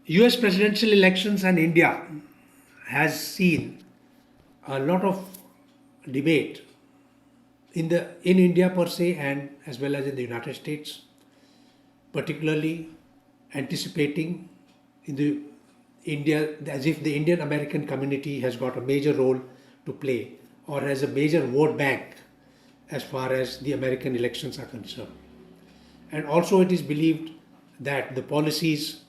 US presidential elections and India has seen a lot of debate in India per se and as well as in the United States, particularly anticipating in the India as if the Indian American community has got a major role to play or has a major vote bank as far as the American elections are concerned. And also it is believed that the policies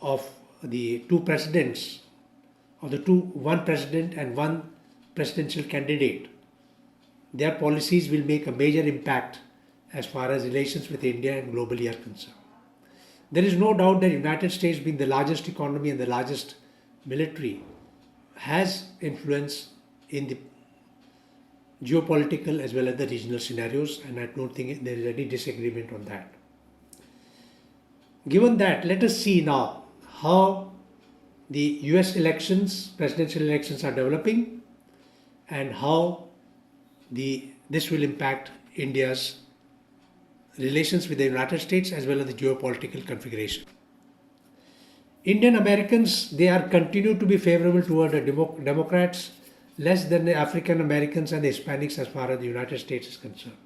of the two presidents, or the one president and one presidential candidate, their policies will make a major impact as far as relations with India and globally are concerned. There is no doubt that United States, being the largest economy and the largest military, has influence in the geopolitical as well as the regional scenarios, and I don't think there is any disagreement on that. Given that, let us see now how the US elections, presidential elections are developing and how this will impact India's relations with the United States as well as the geopolitical configuration. Indian Americans, they are continue to be favorable toward the Democrats, less than the African Americans and the Hispanics as far as the United States is concerned.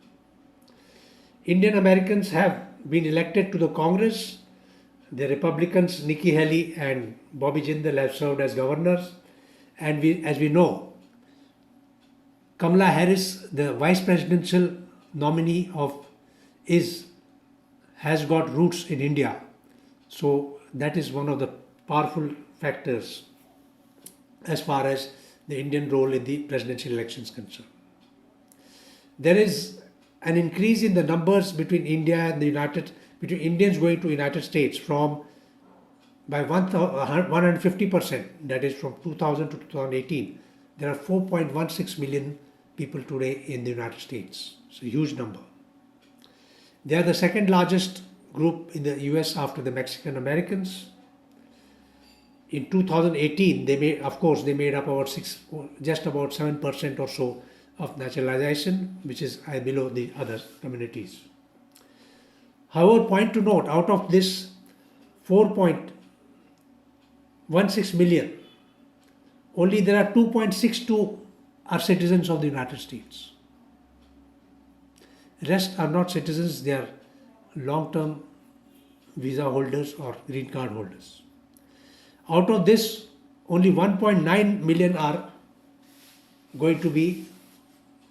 Indian Americans have been elected to the Congress. The Republicans, Nikki Haley and Bobby Jindal, have served as governors. And as we know, Kamala Harris, the vice presidential nominee has got roots in India. So that is one of the powerful factors as far as the Indian role in the presidential elections concerned. There is an increase in the numbers between India and between Indians going to United States by 150%, that is from 2000 to 2018. There are 4.16 million people today in the United States. It's a huge number. They are the second largest group in the US after the Mexican Americans. In 2018, they made up just about 7% or so of naturalization, which is below the other communities. However, point to note, out of this 4.16 million, only there are 2.62 are citizens of the United States. Rest are not citizens, they are long-term visa holders or green card holders. Out of this, only 1.9 million are going to be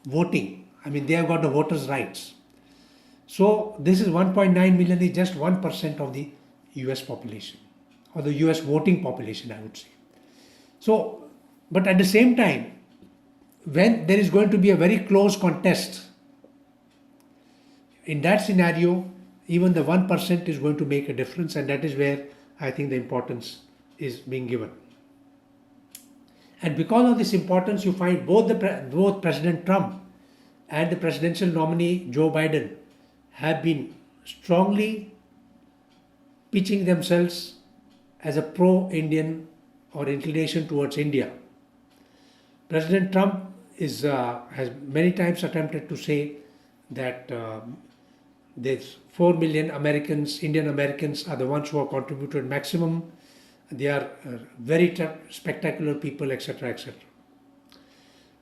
voting. I mean, they have got the voters' rights. So this is 1.9 million is just 1% of the US population, or the US voting population, I would say. So, but at the same time, when there is going to be a very close contest, in that scenario, even the 1% is going to make a difference, and that is where I think the importance is being given. And because of this importance, you find both President Trump and the presidential nominee Joe Biden have been strongly pitching themselves as a pro-Indian or inclination towards India. President Trump has many times attempted to say that there's 4 million Americans, Indian Americans, are the ones who have contributed maximum. They are very spectacular people, etc., etc.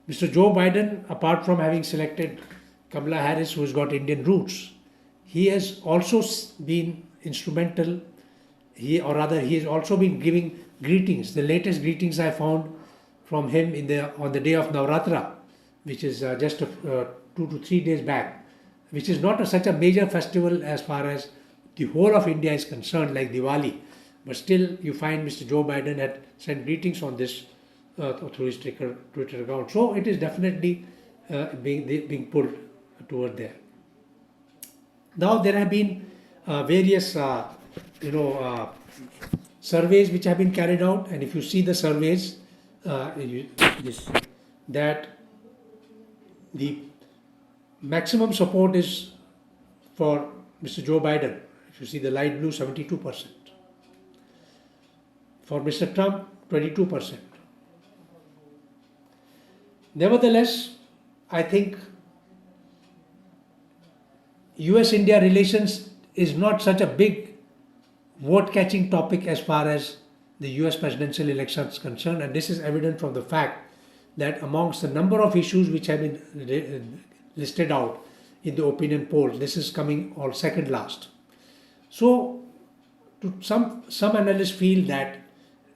Mr. Joe Biden, apart from having selected Kamala Harris, who has got Indian roots, he has also been instrumental. He has also been giving greetings. The latest greetings I found from him on the day of Navratra, which is just 2 to 3 days back, which is not such a major festival as far as the whole of India is concerned, like Diwali. But still, you find Mr. Joe Biden had sent greetings on this through his Twitter account. So it is definitely being pulled toward there. Now there have been various surveys which have been carried out, and if you see the surveys, that the maximum support is for Mr. Joe Biden. If you see the light blue, 72%. For Mr. Trump, 22%. Nevertheless, I think US-India relations is not such a big vote-catching topic as far as the US presidential election is concerned, and this is evident from the fact that amongst the number of issues which have been listed out in the opinion polls, this is coming all second last. So, some analysts feel that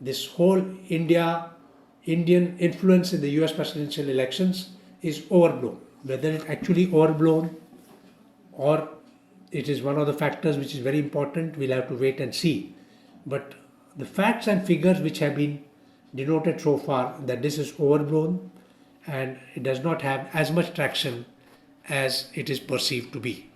this whole Indian influence in the US presidential elections is overblown. Whether it actually overblown or it is one of the factors which is very important, we'll have to wait and see. But the facts and figures which have been denoted so far, that this is overblown and it does not have as much traction as it is perceived to be.